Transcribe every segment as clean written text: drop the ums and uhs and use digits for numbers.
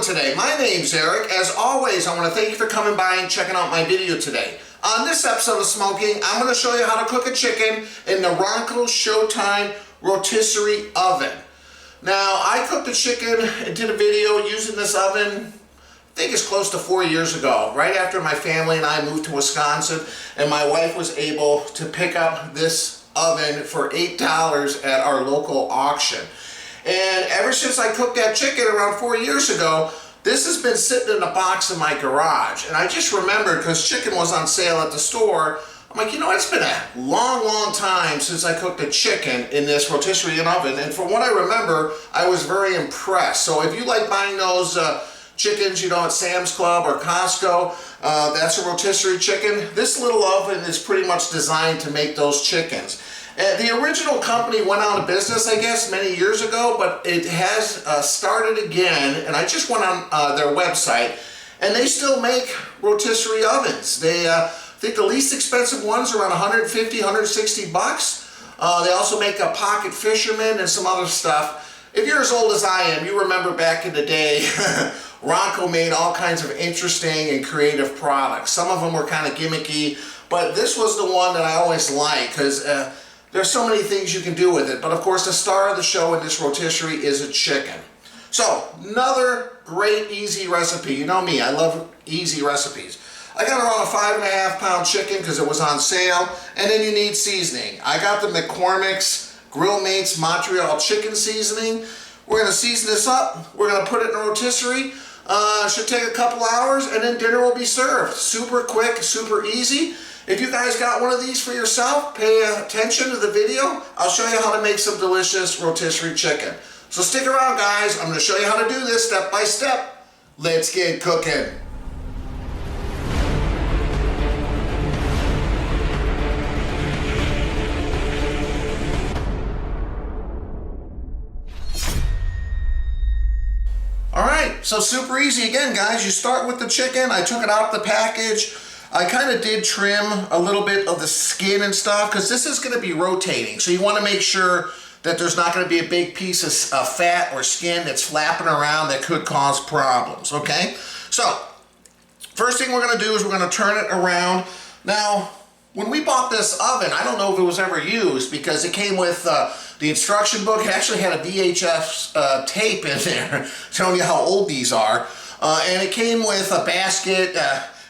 Today. My name's Eric. As always, I want to thank you for coming by and checking out my video today. On this episode of Smo'King, I'm going to show you how to cook a chicken in the Ronco Showtime Rotisserie Oven. Now, I cooked a chicken and did a video using this oven, I think it's close to 4 years ago, right after my family and I moved to Wisconsin, and my wife was able to pick up this oven for $8 at our local auction. And ever since I cooked that chicken around 4 years ago, this has been sitting in a box in my garage. And I just remembered, because chicken was on sale at the store, I'm like, you know, it's been a long time since I cooked a chicken in this rotisserie oven. And from what I remember, I was very impressed. So if you like buying those chickens, you know, at Sam's Club or Costco, that's a rotisserie chicken. This little oven is pretty much designed to make those chickens. The original company went out of business, I guess, many years ago, but it has started again, and I just went on their website, and they still make rotisserie ovens. They think the least expensive ones are around 150, 160 bucks. They also make a Pocket Fisherman and some other stuff. If you're as old as I am, you remember back in the day, Ronco made all kinds of interesting and creative products. Some of them were kind of gimmicky, but this was the one that I always liked, because there's so many things you can do with it, but of course the star of the show in this rotisserie is a chicken. So, another great easy recipe. You know me, I love easy recipes. I got around a 5.5 pound chicken because it was on sale, and then you need seasoning. I got the McCormick's Grill Mates Montreal chicken seasoning. We're going to season this up, we're going to put it in a rotisserie. Should take a couple hours, and then dinner will be served. Super quick, super easy. If you guys got one of these for yourself, pay attention to the video. I'll show you how to make some delicious rotisserie chicken. So stick around, guys. I'm going to show you how to do this step by step. Let's get cooking. Alright, so super easy again, guys. You start with the chicken. I took it out of the package. I kind of did trim a little bit of the skin and stuff because this is going to be rotating. So you want to make sure that there's not going to be a big piece of fat or skin that's flapping around that could cause problems, okay? So, first thing we're going to do is we're going to turn it around. Now, when we bought this oven, I don't know if it was ever used because it came with the instruction book. It actually had a VHS tape in there showing you how old these are. And it came with a basket.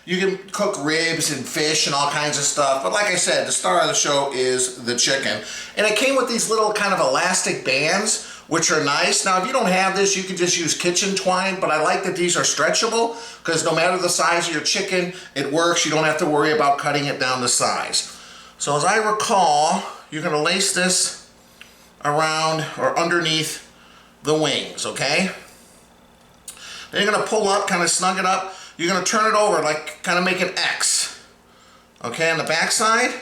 You can cook ribs and fish and all kinds of stuff. But like I said, the star of the show is the chicken. And it came with these little kind of elastic bands, which are nice. Now, if you don't have this, you can just use kitchen twine. But I like that these are stretchable because no matter the size of your chicken, it works. You don't have to worry about cutting it down to size. So as I recall, you're going to lace this around or underneath the wings, okay? Then you're going to pull up, kind of snug it up. You're going to turn it over, like kind of make an X, okay, on the back side.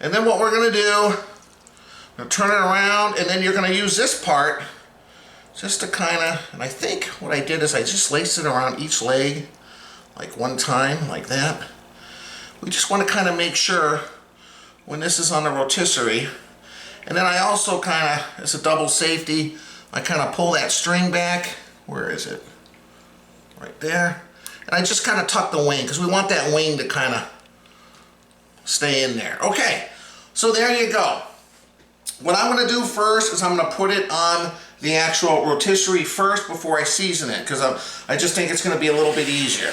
And then what we're going to do, turn it around, and then you're going to use this part just to kind of, and I think what I did is I just laced it around each leg, like one time, like that. We just want to kind of make sure when this is on the rotisserie. And then I also kind of, as a double safety, I kind of pull that string back. Where is it? Right there. And I just kind of tuck the wing because we want that wing to kind of stay in there. Okay, so there you go. What I'm going to do first is I'm going to put it on the actual rotisserie first before I season it because I just think it's going to be a little bit easier.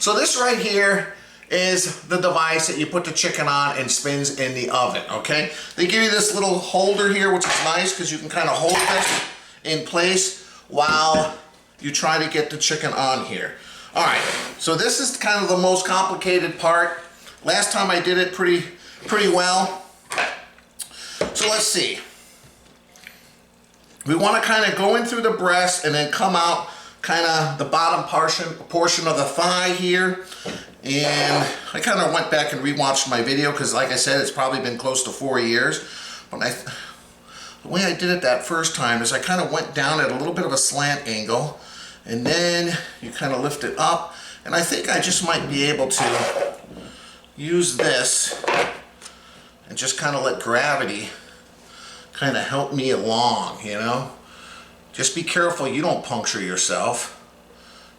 So this right here is the device that you put the chicken on and spins in the oven, okay? They give you this little holder here, which is nice because you can kind of hold this in place while you try to get the chicken on here. All right, so this is kind of the most complicated part. Last time I did it pretty well. So let's see. We want to kind of go in through the breast and then come out kind of the bottom portion of the thigh here. And I kind of went back and rewatched my video because, like I said, it's probably been close to 4 years. But the way I did it that first time is I kind of went down at a little bit of a slant angle, and then you kind of lift it up. And I think I just might be able to use this and just kind of let gravity kind of help me along, you know. Just be careful you don't puncture yourself.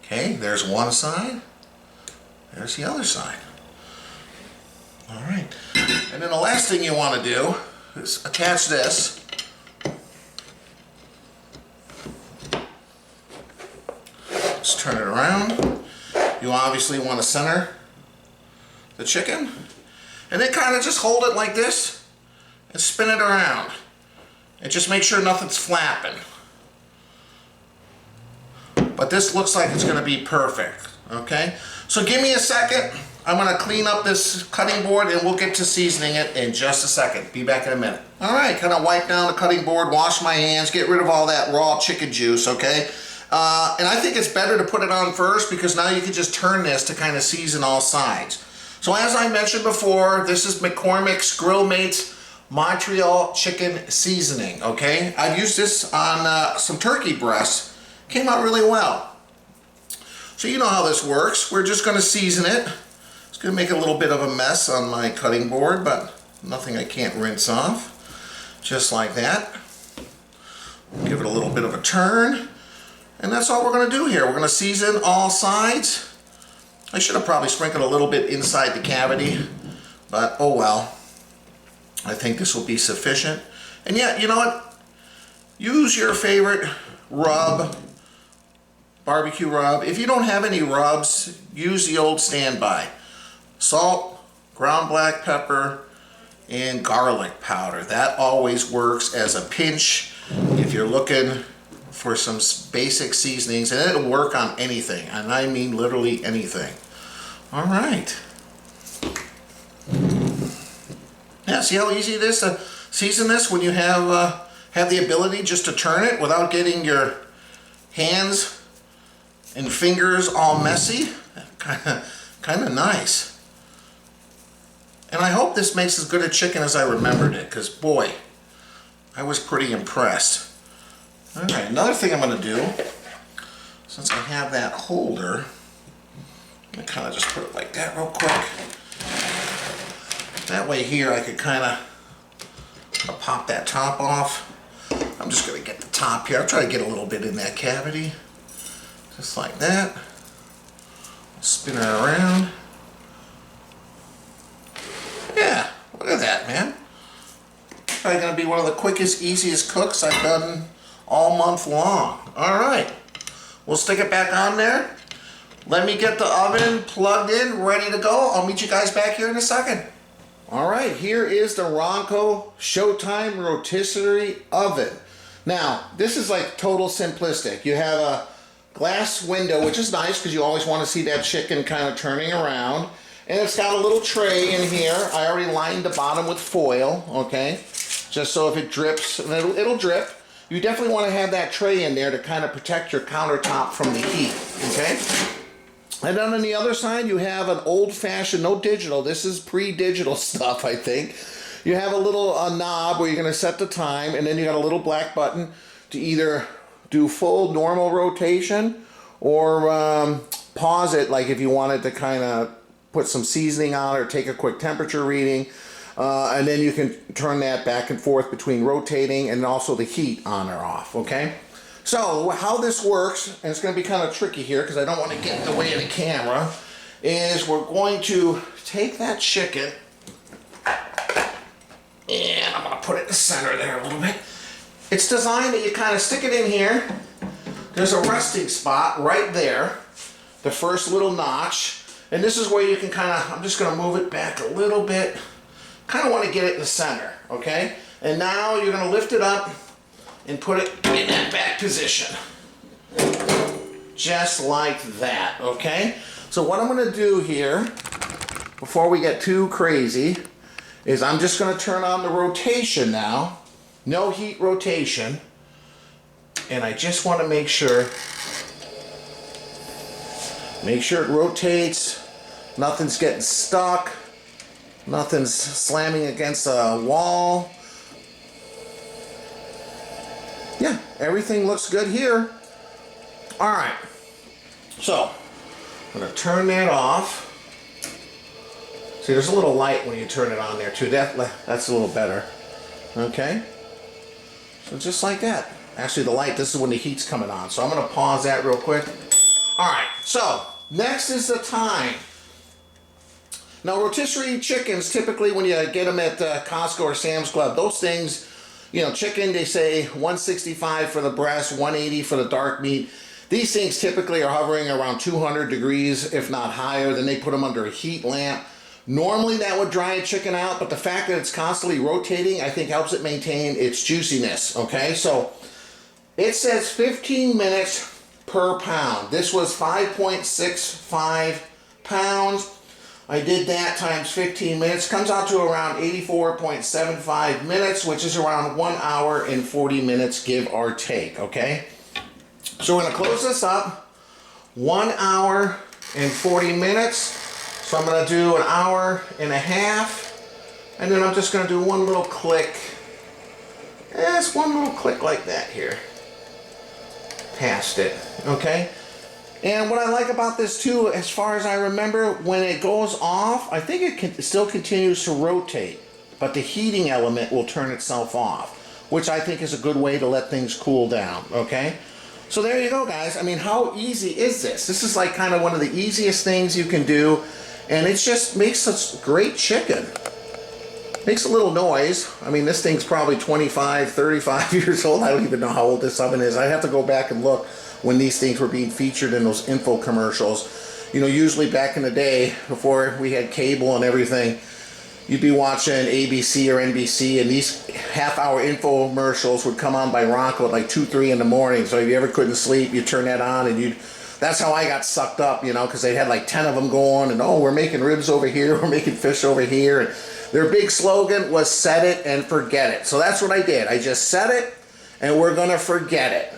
Okay, there's one side. There's the other side. All right. And then the last thing you want to do is attach this. Just turn it around. You obviously want to center the chicken. And then kind of just hold it like this and spin it around. And just make sure nothing's flapping. But this looks like it's going to be perfect. Okay? So give me a second. I'm going to clean up this cutting board and we'll get to seasoning it in just a second. Be back in a minute. Alright, kind of wipe down the cutting board, wash my hands, get rid of all that raw chicken juice, okay? And I think it's better to put it on first because now you can just turn this to kind of season all sides. So as I mentioned before, this is McCormick's Grill Mates Montreal Chicken Seasoning, okay? I've used this on some turkey breasts. Came out really well. So you know how this works. We're just going to season it. It's going to make a little bit of a mess on my cutting board, but nothing I can't rinse off. Just like that. Give it a little bit of a turn. And that's all we're going to do here. We're going to season all sides. I should have probably sprinkled a little bit inside the cavity, but oh well. I think this will be sufficient. And yeah, you know what? Use your favorite rub, barbecue rub. If you don't have any rubs, use the old standby. Salt, ground black pepper, and garlic powder. That always works as a pinch if you're looking for some basic seasonings, and it'll work on anything, and I mean literally anything. All right. Yeah, see how easy it is to season this when you have the ability just to turn it without getting your hands and fingers all messy. Kind of nice. And I hope this makes as good a chicken as I remembered it, because boy, I was pretty impressed. All right, another thing I'm going to do, since I have that holder, I'm going to kind of just put it like that real quick. That way here I could kind of pop that top off. I'm just going to get the top here. I'll try to get a little bit in that cavity. Just like that. Spin it around. Yeah, look at that, man. Probably going to be one of the quickest, easiest cooks I've done all month long. All right, we'll stick it back on there. Let me get the oven plugged in, ready to go. I'll meet you guys back here in a second. All right, here is the Ronco Showtime Rotisserie Oven. Now, this is like total simplistic. You have a glass window, which is nice because you always want to see that chicken kind of turning around. And it's got a little tray in here. I already lined the bottom with foil, okay? Just so if it drips, and it'll drip. You definitely want to have that tray in there to kind of protect your countertop from the heat, okay? And then on the other side, you have an old-fashioned, no digital, this is pre-digital stuff, I think. You have a little knob where you're going to set the time, and then you got a little black button to either do full normal rotation or pause it, like if you wanted to kind of put some seasoning on it or take a quick temperature reading. And then you can turn that back and forth between rotating and also the heat on or off, okay? So how this works, and it's going to be kind of tricky here because I don't want to get in the way of the camera, is we're going to take that chicken and I'm going to put it in the center there a little bit. It's designed that you kind of stick it in here. There's a resting spot right there, the first little notch, and this is where you can kind of, I'm just going to move it back a little bit. Kind of want to get it in the center, okay? And now you're going to lift it up and put it in that back position. Just like that, okay? So what I'm going to do here, before we get too crazy, is I'm just going to turn on the rotation now. No heat rotation. And I just want to make sure Make sure it rotates. Nothing's getting stuck. Nothing's slamming against a wall. Yeah, everything looks good here. All right. So, I'm going to turn that off. See, there's a little light when you turn it on there too. That's a little better. Okay. So just like that. Actually, the light, this is when the heat's coming on. So I'm going to pause that real quick. All right. So next is the time. Now, rotisserie chickens, typically when you get them at Costco or Sam's Club, those things, you know, chicken, they say 165 for the breast, 180 for the dark meat. These things typically are hovering around 200 degrees, if not higher. Then they put them under a heat lamp. Normally that would dry a chicken out, but the fact that it's constantly rotating, I think helps it maintain its juiciness, okay? So it says 15 minutes per pound. This was 5.65 pounds. I did that times 15 minutes. Comes out to around 84.75 minutes, which is around 1 hour and 40 minutes, give or take, okay? So we're gonna close this up. 1 hour and 40 minutes. So I'm going to do an hour and a half, and then I'm just going to do one little click. Just one little click like that here. Past it, okay? And what I like about this too, as far as I remember, when it goes off, I think it still continues to rotate, but the heating element will turn itself off, which I think is a good way to let things cool down, okay? So there you go, guys. I mean, how easy is this? This is like kind of one of the easiest things you can do. And it just makes such great chicken. Makes a little noise. I mean, this thing's probably 25, 35 years old. I don't even know how old this oven is. I have to go back and look when these things were being featured in those info commercials. You know, usually back in the day, before we had cable and everything, you'd be watching ABC or NBC, and these half-hour infomercials would come on by Ronco at like 2, 3 in the morning. So if you ever couldn't sleep, you'd turn that on and you'd... That's how I got sucked up, you know, because they had like 10 of them going, and oh, we're making ribs over here, we're making fish over here. And their big slogan was set it and forget it. So that's what I did. I just set it, and we're going to forget it.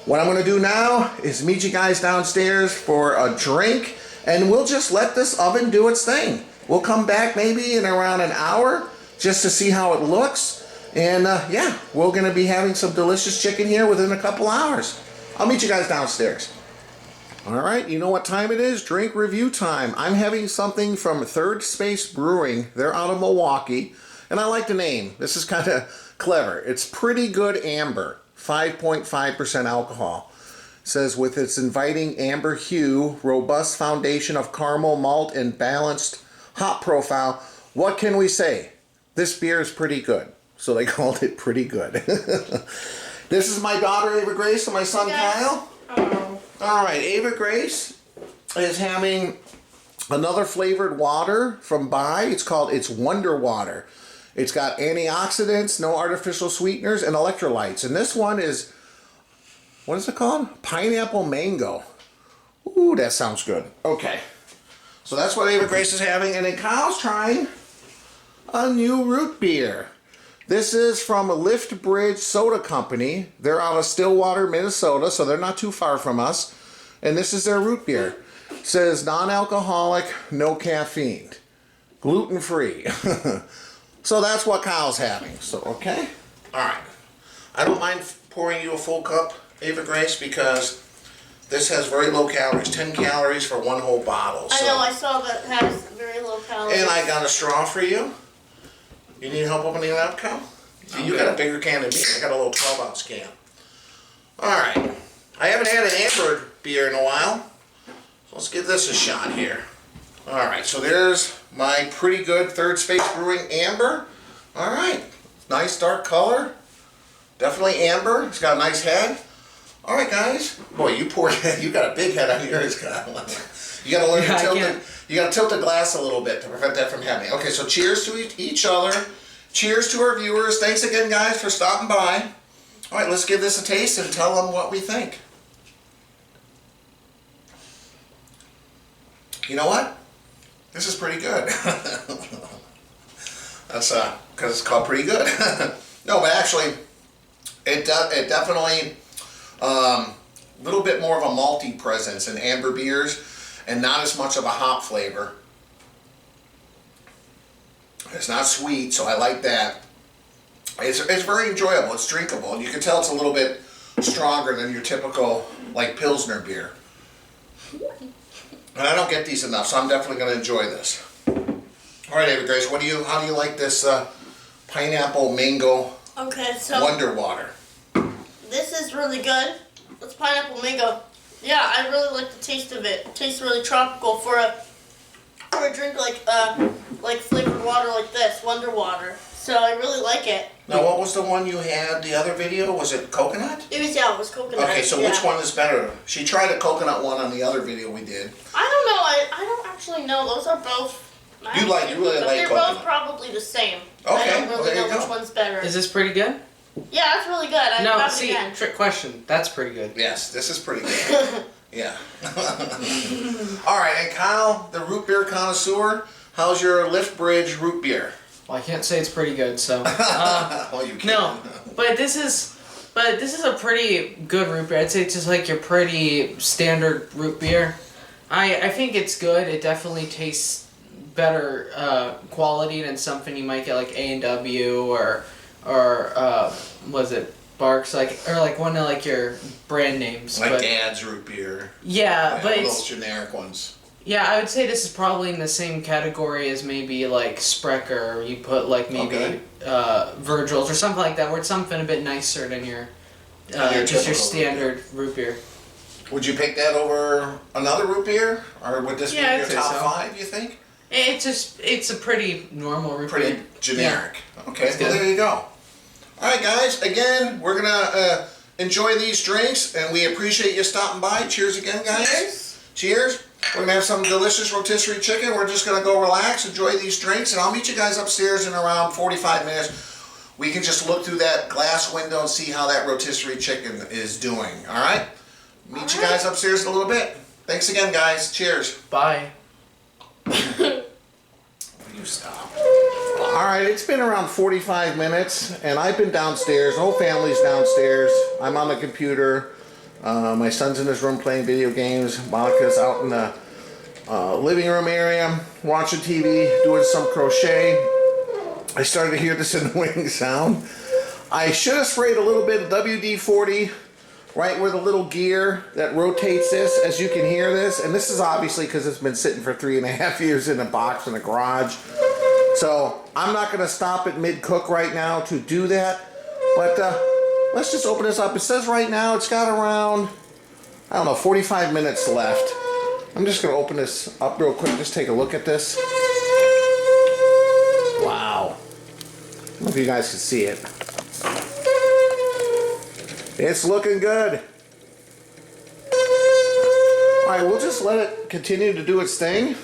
What I'm going to do now is meet you guys downstairs for a drink, and we'll just let this oven do its thing. We'll come back maybe in around an hour just to see how it looks. And yeah, we're going to be having some delicious chicken here within a couple hours. I'll meet you guys downstairs. All right, you know what time it is? Drink review time. I'm having something from Third Space Brewing. They're out of Milwaukee, and I like the name. This is kind of clever. It's Pretty Good Amber, 5.5% alcohol. It says, with its inviting amber hue, robust foundation of caramel malt, and balanced hop profile, what can we say? This beer is pretty good. So they called it Pretty Good. This is my daughter, Ava Grace, and my son, Kyle. Oh. All right, Ava Grace is having another flavored water from Bai. It's called It's Wonder Water. It's got antioxidants, no artificial sweeteners, and electrolytes. And this one is, what is it called? Pineapple Mango. Ooh, that sounds good. Okay, so that's what Ava Grace is having. And then Kyle's trying a new root beer. This is from Lift Bridge Soda Company. They're out of Stillwater, Minnesota, so they're not too far from us. And this is their root beer. It says non-alcoholic, no caffeine, gluten-free. So that's what Kyle's having. So, okay? All right. I don't mind pouring you a full cup, Ava Grace, because this has very low calories, 10 calories for one whole bottle. So. I know, I saw that it has very low calories. And I got a straw for you. You need help opening that up, Kyle? You got a bigger can than me. I got a little 12-ounce can. All right. I haven't had an amber beer in a while. So let's give this a shot here. All right. So there's my Pretty Good Third Space Brewing Amber. All right. Nice dark color. Definitely amber. It's got a nice head. All right, guys. Boy, you got a big head on yours, Kyle. You got to learn to tilt it. You got to tilt the glass a little bit to prevent that from happening. Okay, so cheers to each other. Cheers to our viewers. Thanks again, guys, for stopping by. All right, let's give this a taste and tell them what we think. You know what? This is pretty good. That's because it's called Pretty Good. No, but actually, it definitely a little bit more of a malty presence in amber beers. and not as much of a hop flavor. It's not sweet, so I like that. It's very enjoyable. It's drinkable. You can tell it's a little bit stronger than your typical like Pilsner beer. And I don't get these enough, so I'm definitely going to enjoy this. All right, Ava Grace, how do you like this pineapple mango Okay, so Wonder Water? this is really good. It's pineapple mango. Yeah, I really like the taste of it. It tastes really tropical for a drink like flavored water like this, Wonder Water. So I really like it. Now, what was the one you had, the other video? Was it coconut? It was coconut. Okay, so which one is better? She tried a coconut one on the other video we did. I don't know. I don't actually know. Those are both. You really like they're coconut. both probably the same. Okay, I don't well, really there you know which go. one's better. Is this pretty good? Yeah, that's really good. I'd No, have it see, again. trick question. That's pretty good. Yes, this is pretty good. Yeah. All right, and Kyle, the root beer connoisseur, how's your Lift Bridge root beer? Well, I can't say it's pretty good, so. Well, you can. No, but this is a pretty good root beer. I'd say it's just like your pretty standard root beer. I think it's good. It definitely tastes better quality than something you might get like A&W or was it Barks, like, or like one of like your brand names. Like but, Dad's root beer. Yeah, but those it's, generic ones. yeah, I would say this is probably in the same category as maybe like Sprecher, or you put like maybe Virgil's or something like that, where it's something a bit nicer than your just your standard root beer. Would you pick that over another root beer, or would this be Yeah, I'd your say top so. 5? You think? It's a pretty normal root Pretty beer. generic. Okay, It's well good. there you go. All right, guys. Again, we're gonna enjoy these drinks, and we appreciate you stopping by. Cheers again, guys. Cheers. Cheers. We're gonna have some delicious rotisserie chicken. We're just gonna go relax, enjoy these drinks, and I'll meet you guys upstairs in around 45 minutes. We can just look through that glass window and see how that rotisserie chicken is doing. All right. Meet you guys upstairs in a little bit. Thanks again, guys. Cheers. Bye. You stop. All right, it's been around 45 minutes, and I've been downstairs. The whole family's downstairs. I'm on the computer. My son's in his room playing video games. Monica's out in the living room area watching TV, doing some crochet. I started to hear this annoying sound. I should have sprayed a little bit of WD-40 right where the little gear that rotates this, as you can hear this. And this is obviously because it's been sitting for 3.5 years in a box in the garage. So I'm not going to stop it mid-cook right now to do that. But let's just open this up. It says right now it's got around, I don't know, 45 minutes left. I'm just going to open this up real quick. Just take a look at this. Wow. I don't know if you guys can see it. It's looking good. Alright, we'll just let it continue to do its thing.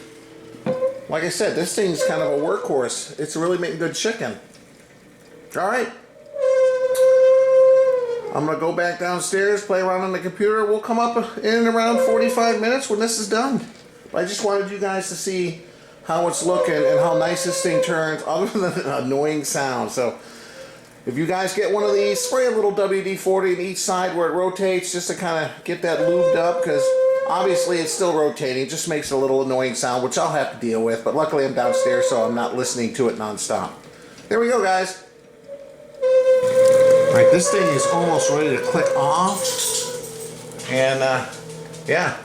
Like I said, this thing's kind of a workhorse. It's really making good chicken. Alright. I'm going to go back downstairs, play around on the computer. We'll come up in around 45 minutes when this is done. But I just wanted you guys to see how it's looking and how nice this thing turns, other than an annoying sound. So if you guys get one of these, spray a little WD-40 on each side where it rotates, just to kind of get that lubed up, because obviously it's still rotating. It just makes a little annoying sound, which I'll have to deal with. But luckily I'm downstairs, so I'm not listening to it non-stop. There we go, guys. Alright, this thing is almost ready to click off. And, yeah.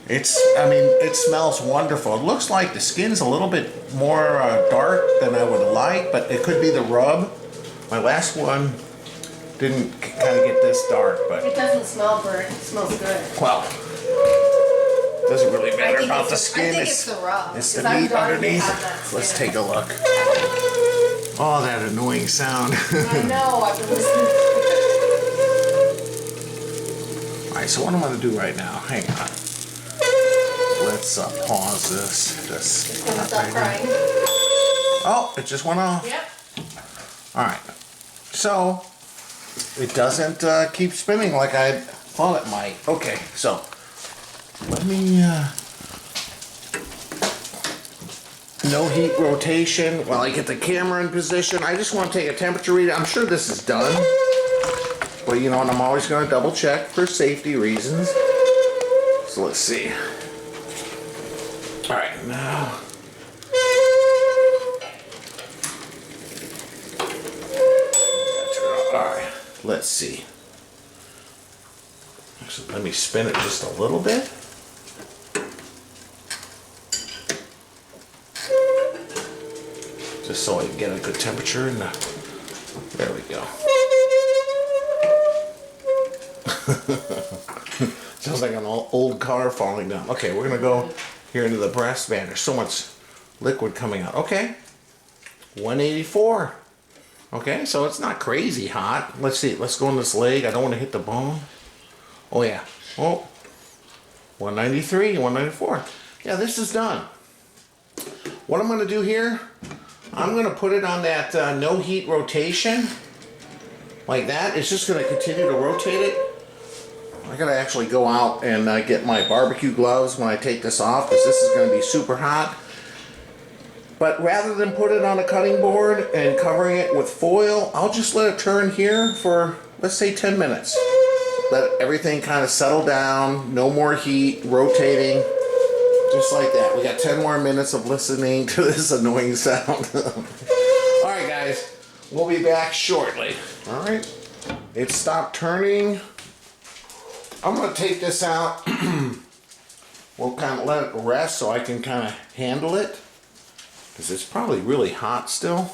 It smells wonderful. It looks like the skin's a little bit more dark than I would like, but it could be the rub. My last one didn't kind of get this dark, but... It doesn't smell burnt. It smells good. Well, doesn't really matter about the skin. I think it's the rub. It's the 'cause I've meat already underneath. had that skin. Let's take a look. Oh, that annoying sound. I know. I've been listening. Alright, so what I'm going to do right now, hang on. Let's pause this. It's gonna stop crying. Oh, it just went off. Yep. Alright, so it doesn't keep spinning like I thought it might. Okay, so let me no heat rotation while I get the camera in position. I just want to take a temperature reading. I'm sure this is done, but you know, and I'm always going to double check for safety reasons. So let's see. All right, now. All right, let's see. Actually, let me spin it just a little bit. Just so I can get a good temperature. And there we go. Sounds like an old car falling down. Okay, we're gonna go here into the breast. Man, there's so much liquid coming out. Okay, 184. Okay, so it's not crazy hot. Let's see. Let's go on this leg. I don't want to hit the bone. Oh yeah. Oh, 193, 194. Yeah, this is done. What I'm gonna do here, I'm gonna put it on that no heat rotation. Like that. It's just gonna continue to rotate it. I gotta actually go out and get my barbecue gloves when I take this off, because this is gonna be super hot. But rather than put it on a cutting board and covering it with foil, I'll just let it turn here for, let's say, 10 minutes. Let everything kind of settle down, no more heat, rotating, just like that. We got 10 more minutes of listening to this annoying sound. All right, guys, we'll be back shortly. All right, it stopped turning. I'm gonna take this out. We'll kind of let it rest so I can kind of handle it, because it's probably really hot still.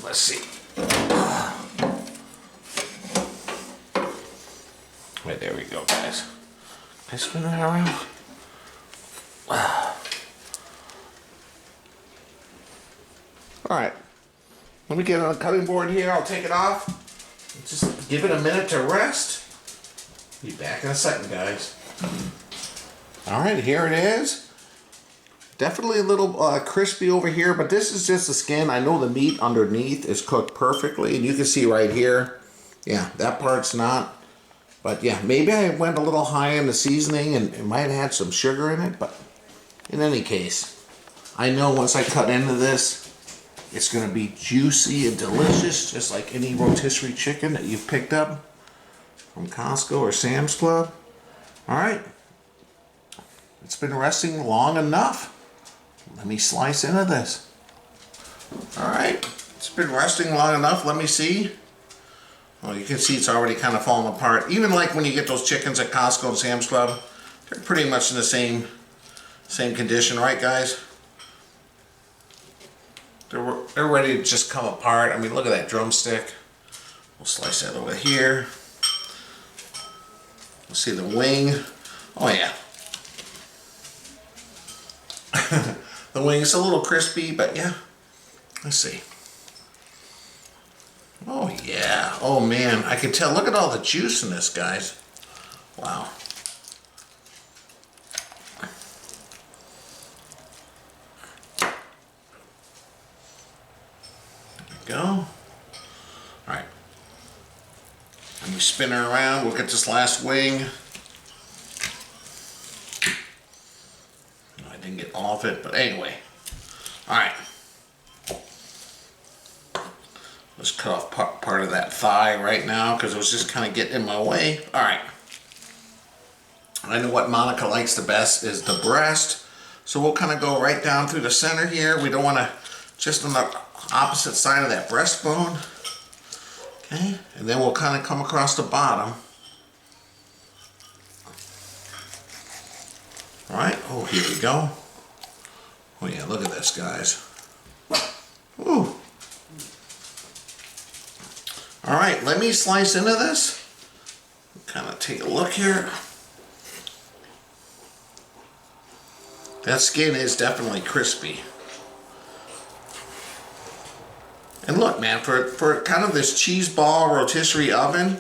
Let's see. Right, there we go, guys. Can I spin that around? Alright. Let me get on the cutting board here. I'll take it off. Just give it a minute to rest. Be back in a second, guys. Alright, here it is. Definitely a little crispy over here, but this is just the skin. I know the meat underneath is cooked perfectly, and you can see right here, yeah, that part's not. But yeah, maybe I went a little high in the seasoning and it might have had some sugar in it, but in any case, I know once I cut into this, it's gonna be juicy and delicious, just like any rotisserie chicken that you've picked up from Costco or Sam's Club. All right, it's been resting long enough. Let me slice into this. All right, it's been resting long enough. Let me see. Well, you can see it's already kind of falling apart. Even like when you get those chickens at Costco and Sam's Club, they're pretty much in the same condition, right, guys? They're ready to just come apart. I mean, look at that drumstick. We'll slice that over here. We'll see the wing. Oh yeah. The wing's a little crispy, but yeah. Let's see. Oh yeah. Oh man, I can tell. Look at all the juice in this, guys. Wow. There we go. All right. Let me spin her around. We'll get this last wing. I didn't get all of it, but anyway. All right. Let's cut off part of that thigh right now because it was just kind of getting in my way. All right. I know what Monica likes the best is the breast. So we'll kind of go right down through the center here. We don't want to, just on the opposite side of that breastbone. Okay. And then we'll kind of come across the bottom. All right. Oh, here we go. Oh yeah, look at this, guys. Ooh. All right, let me slice into this. Kind of take a look here. That skin is definitely crispy. And look, man, for kind of this cheese ball rotisserie oven,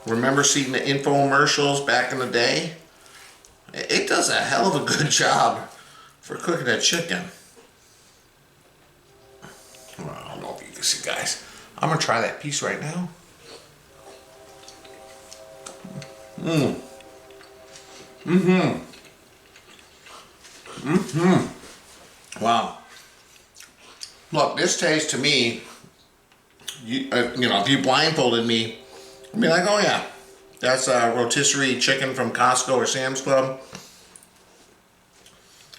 remember seeing the infomercials back in the day? It does a hell of a good job for cooking a chicken. Well, I don't know if you can see, guys. I'm gonna try that piece right now. Wow. Look, this tastes to me, you know, if you blindfolded me, I'd be like, oh yeah, that's a rotisserie chicken from Costco or Sam's Club.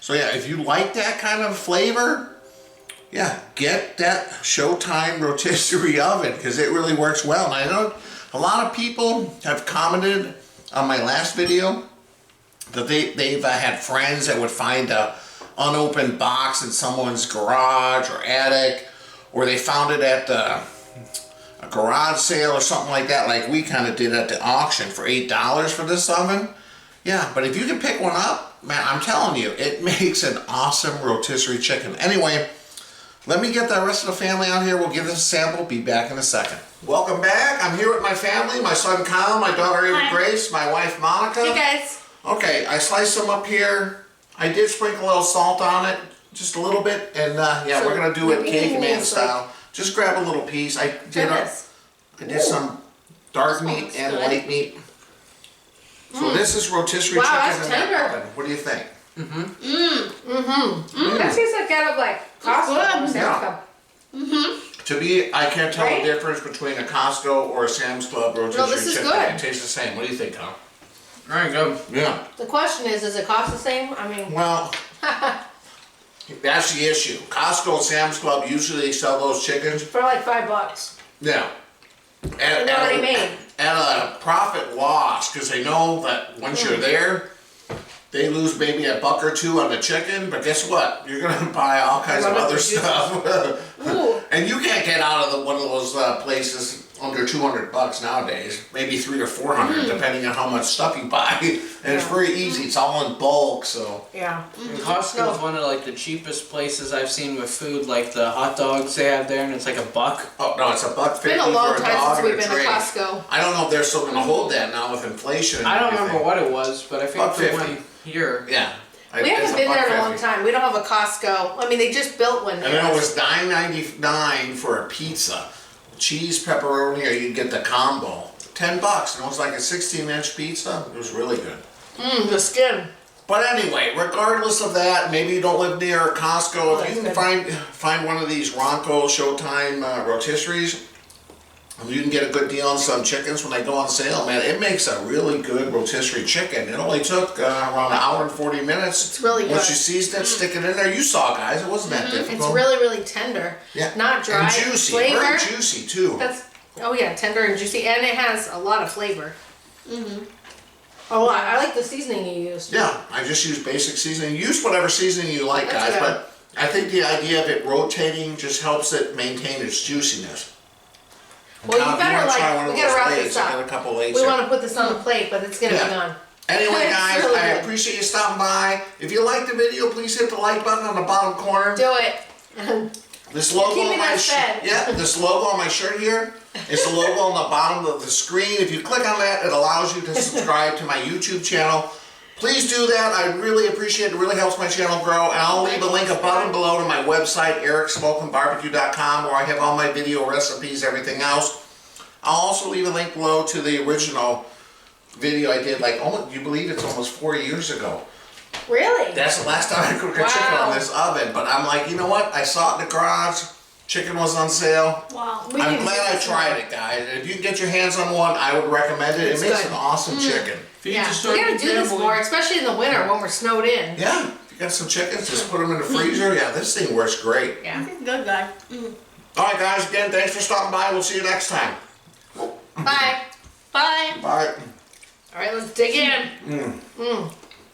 So yeah, if you like that kind of flavor, yeah, get that Showtime Rotisserie Oven because it really works well. And I know a lot of people have commented on my last video that they've had friends that would find a unopened box in someone's garage or attic, or they found it at a garage sale or something like that, like we kind of did at the auction for $8 for this oven. Yeah, but if you can pick one up, man, I'm telling you, it makes an awesome rotisserie chicken. Anyway, let me get the rest of the family out here. We'll give this a sample. Be back in a second. Welcome back. I'm here with my family, my son Kyle, my daughter Ava Grace, my wife Monica. Hey guys. Okay, I sliced them up here. I did sprinkle a little salt on it, just a little bit, and yeah, So we're gonna do it what cake you man mean, style. Just grab a little piece. I did some dark meat and good. light meat. So this is rotisserie Wow, chicken that's in that tender. oven. What do you think? That tastes like out of like Costco or Sam's Yeah. Club. To me, I can't tell Right? the difference between a Costco or a Sam's Club rotisserie this is chicken. good. It tastes the same. What do you think, Kyle? Alright, go. Yeah. The question is, does it cost the same? I mean, Well, that's the issue. Costco and Sam's Club usually sell those chickens. for like $5. Yeah. They're already made. At a profit loss, because they know that once you're there, they lose maybe $1 or $2 on the chicken, but guess what? You're gonna buy all kinds of Run up other the juices. stuff. Ooh. And you can't get out of one of those places under $200 nowadays, maybe $300 or $400, depending on how much stuff you buy. And it's very easy. It's all in bulk, so. Yeah. And Costco is one of like the cheapest places I've seen with food, like the hot dogs they have there, and it's like $1. Oh no, it's $1.50 It's been a long for a time dog since we've and a been to tray. Costco. I don't know if they're still gonna hold that now with inflation. and I don't everything. remember what it was, but I think the $1.50. one here. Yeah. We It's haven't been there in a long $1.50. time. We don't have a Costco. I mean, they just built one And there. then it was $9.99 for a pizza. Cheese, pepperoni, or you'd get the combo. $10, and it was like a 16-inch pizza. It was really good. The skin. But anyway, regardless of that, maybe you don't live near a Costco. If you can find one of these Ronco Showtime rotisseries, and you can get a good deal on some chickens when they go on sale, man, it makes a really good rotisserie chicken. It only took around 1 hour and 40 minutes. It's really Once good. you seasoned it, stick it in there. You saw, guys, it wasn't that difficult. It's really, really tender. Yeah. Not dry. And juicy, Flavor. very juicy too. Oh yeah, tender and juicy, and it has a lot of flavor. A lot. I like the seasoning you used. Yeah, I just use basic seasoning. Use whatever seasoning you like, That's guys, good. but I think the idea of it rotating just helps it maintain its juiciness. Well, Now, you if better wanna try like. one of We those gotta wrap lays, this I up. got a couple lays We here. want to put this on the plate, but it's gonna Yeah. be gone. Anyway, It's guys, really I good. appreciate you stopping by. If you like the video, please hit the like button on the bottom corner. Do it. This logo keeping on my us fed. yeah, this logo on my shirt here is the logo on the bottom of the screen. If you click on that, it allows you to subscribe to my YouTube channel. Please do that. I really appreciate it. It really helps my channel grow. And I'll leave a link above and below to my website, ericsmokingbbq.com, where I have all my video recipes, everything else. I'll also leave a link below to the original video I did, like, almost, you believe it's almost 4 years ago. Really? That's the last time I cooked a chicken Wow. on this oven. But I'm like, you know what? I saw it in the garage. Chicken was on sale. Wow. We I'm need to glad do I this tried more. it, guys. If you can get your hands on one, I would recommend it. It's It makes good. an awesome chicken. If you Yeah. just We start gotta your do this family- more, especially in the winter when we're snowed in. Yeah, if you got some chickens, just put them in the freezer. Yeah, this thing works great. Yeah. Good guy. All right, guys. Again, thanks for stopping by. We'll see you next time. Bye. Bye. Bye. All right, let's dig in.